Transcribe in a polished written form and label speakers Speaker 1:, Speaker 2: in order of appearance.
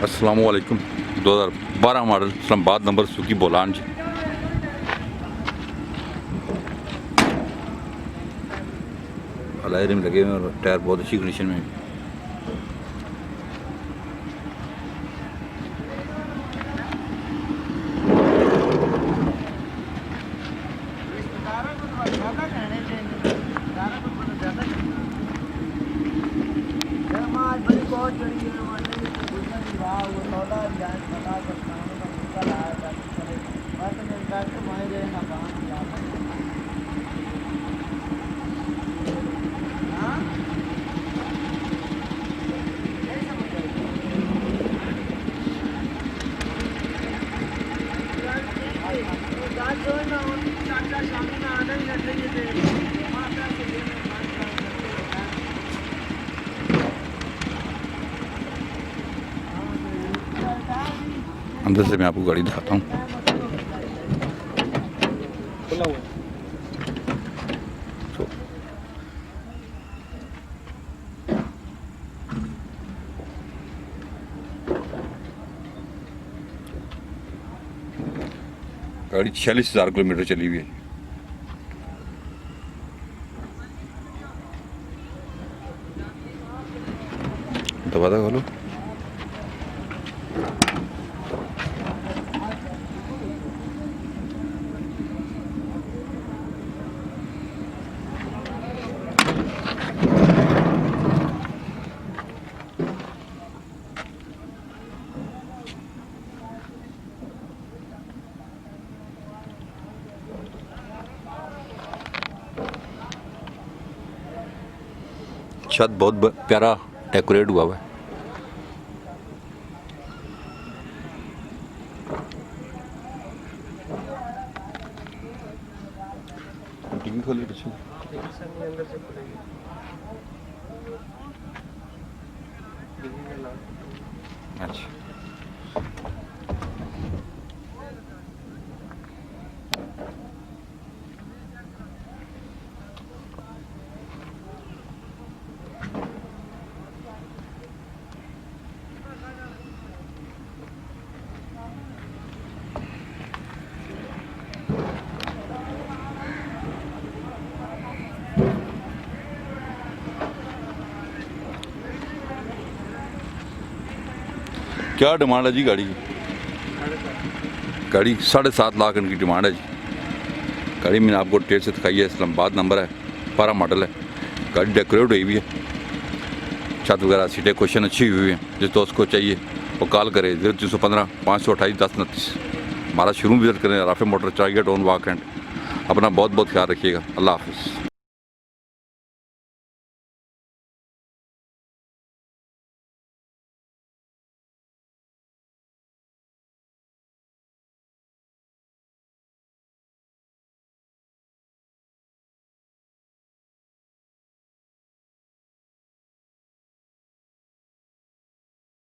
Speaker 1: अस्सलामुअलैकुम 2012 model Islamabad number सुकी बोलान जी। अलग लगे हुए और टायर बहुत अच्छी कंडीशन में। अंदर से मैं आपको गाड़ी दिखाता हूँ। गाड़ी 46,000 किलोमीटर चली हुई है। दरवाजा खोलो। छत बहुत प्यारा डेकोरेट हुआ है। खोली अच्छा क्या डिमांड है जी गाड़ी की? गाड़ी 7.5 लाख इनकी डिमांड है जी। गाड़ी मैंने आपको डिटेल से दिखाई है। इस्लामाबाद नंबर है, 12 मॉडल है। गाड़ी डेकोरेट हुई हुई है, छत वगैरह सीटें क्वेश्चन अच्छी हुई है। जिस दोस्त को चाहिए वो कॉल करे 0315 528 1029। हमारा शोरूम विजिट करें, राफे मोटर, चारगेट, ऑन वाक एंड। अपना बहुत बहुत ख्याल रखिएगा। अल्लाह हाफिज़।